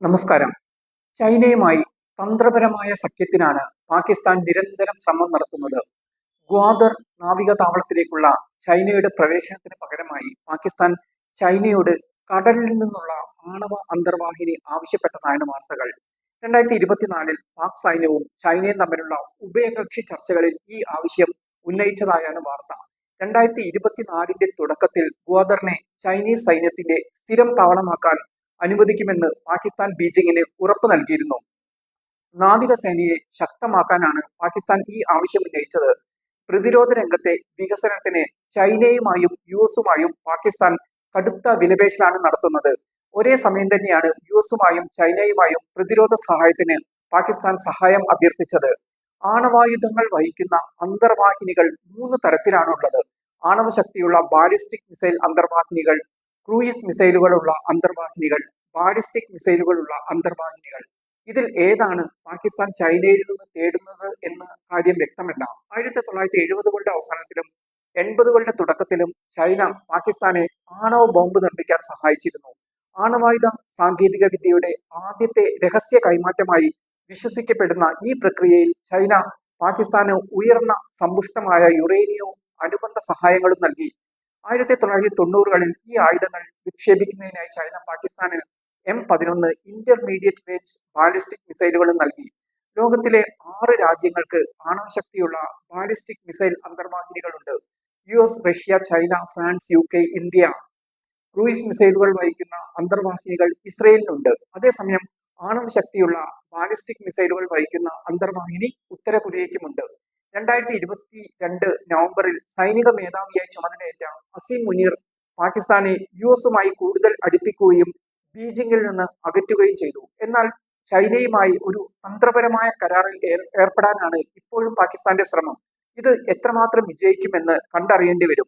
നമസ്കാരം. ചൈനയുമായി തന്ത്രപരമായ സഖ്യത്തിനാണ് പാകിസ്ഥാൻ നിരന്തരം ശ്രമം നടത്തുന്നത്. ഗ്വാദർ നാവിക താവളത്തിലേക്കുള്ള ചൈനയുടെ പ്രവേശനത്തിന് പകരമായി പാകിസ്ഥാൻ ചൈനയോട് കടലിൽ നിന്നുള്ള ആണവ അന്തർവാഹിനി ആവശ്യപ്പെട്ടതാണ് വാർത്തകൾ. 2024 പാക് സൈന്യവും ചൈനയും തമ്മിലുള്ള ഉഭയകക്ഷി ചർച്ചകളിൽ ഈ ആവശ്യം ഉന്നയിച്ചതായാണ് വാർത്ത. 2024 തുടക്കത്തിൽ ഗ്വാദറിനെ ചൈനീസ് സൈന്യത്തിന്റെ സ്ഥിരം താവളമാക്കാൻ അനുവദിക്കുമെന്ന് പാകിസ്ഥാൻ ബീജിംഗിന് ഉറപ്പ് നൽകിയിരുന്നു. നാവികസേനയെ ശക്തമാക്കാനാണ് പാകിസ്ഥാൻ ഈ ആവശ്യം ഉന്നയിച്ചത്. പ്രതിരോധ രംഗത്തെ വികസനത്തിന് ചൈനയുമായും യുഎസുമായും പാകിസ്ഥാൻ കടുത്ത വിലപേശലാണ് നടത്തുന്നത്. ഒരേ സമയം തന്നെയാണ് യുഎസുമായും ചൈനയുമായും പ്രതിരോധ സഹായത്തിന് പാകിസ്ഥാൻ സഹായം അഭ്യർത്ഥിച്ചത്. ആണവായുധങ്ങൾ വഹിക്കുന്ന അന്തർവാഹിനികൾ 3 തരത്തിലാണുള്ളത്. ആണവശക്തിയുള്ള ബാലിസ്റ്റിക് മിസൈൽ അന്തർവാഹിനികൾ, ക്രൂയിസ് മിസൈലുകളുള്ള അന്തർവാഹിനികൾ, ബാലിസ്റ്റിക് മിസൈലുകളുള്ള അന്തർവാഹിനികൾ. ഇതിൽ ഏതാണ് പാകിസ്ഥാൻ ചൈനയിൽ നിന്ന് തേടുന്നത് എന്ന കാര്യം വ്യക്തമല്ല. 1970കളുടെ അവസാനത്തിലും 80കളുടെ തുടക്കത്തിലും ചൈന പാകിസ്ഥാനെ ആണവ ബോംബ് നിർമ്മിക്കാൻ സഹായിച്ചിരുന്നു. ആണവായുധ സാങ്കേതിക വിദ്യയുടെ ആദ്യത്തെ രഹസ്യ കൈമാറ്റമായി വിശ്വസിക്കപ്പെടുന്ന ഈ പ്രക്രിയയിൽ ചൈന പാകിസ്ഥാന് ഉയർന്ന സമ്പുഷ്ടമായ യുറേനിയവും അനുബന്ധ സഹായങ്ങളും നൽകി. 1990കളിൽ ഈ ആയുധങ്ങൾ വിക്ഷേപിക്കുന്നതിനായി ചൈന പാകിസ്ഥാന് M11 ഇന്റർമീഡിയറ്റ് റേഞ്ച് ബാലിസ്റ്റിക് മിസൈലുകളും നൽകി. ലോകത്തിലെ 6 രാജ്യങ്ങൾക്ക് ആണവശക്തിയുള്ള ബാലിസ്റ്റിക് മിസൈൽ അന്തർവാഹിനികളുണ്ട്. US, Russia, China, France, UK, India. Cruise മിസൈലുകൾ വഹിക്കുന്ന അന്തർവാഹിനികൾ ഇസ്രയേലിനുണ്ട്. അതേസമയം ആണവശക്തിയുള്ള ബാലിസ്റ്റിക് മിസൈലുകൾ വഹിക്കുന്ന അന്തർവാഹിനി ഉത്തര കൊറിയയ്ക്കുമുണ്ട്. 2022 നവംബറിൽ സൈനിക മേധാവിയായി ചുമതലയേറ്റ അസീം മുനീർ പാകിസ്ഥാനെ യുഎസുമായി കൂടുതൽ അടുപ്പിക്കുകയും ബീജിംഗിൽ നിന്ന് അകറ്റുകയും ചെയ്തു. എന്നാൽ ചൈനയുമായി ഒരു തന്ത്രപരമായ കരാറിൽ ഏർപ്പെടാനാണ് ഇപ്പോഴും പാകിസ്ഥാന്റെ ശ്രമം. ഇത് എത്രമാത്രം വിജയിക്കുമെന്ന് കണ്ടറിയേണ്ടി വരും.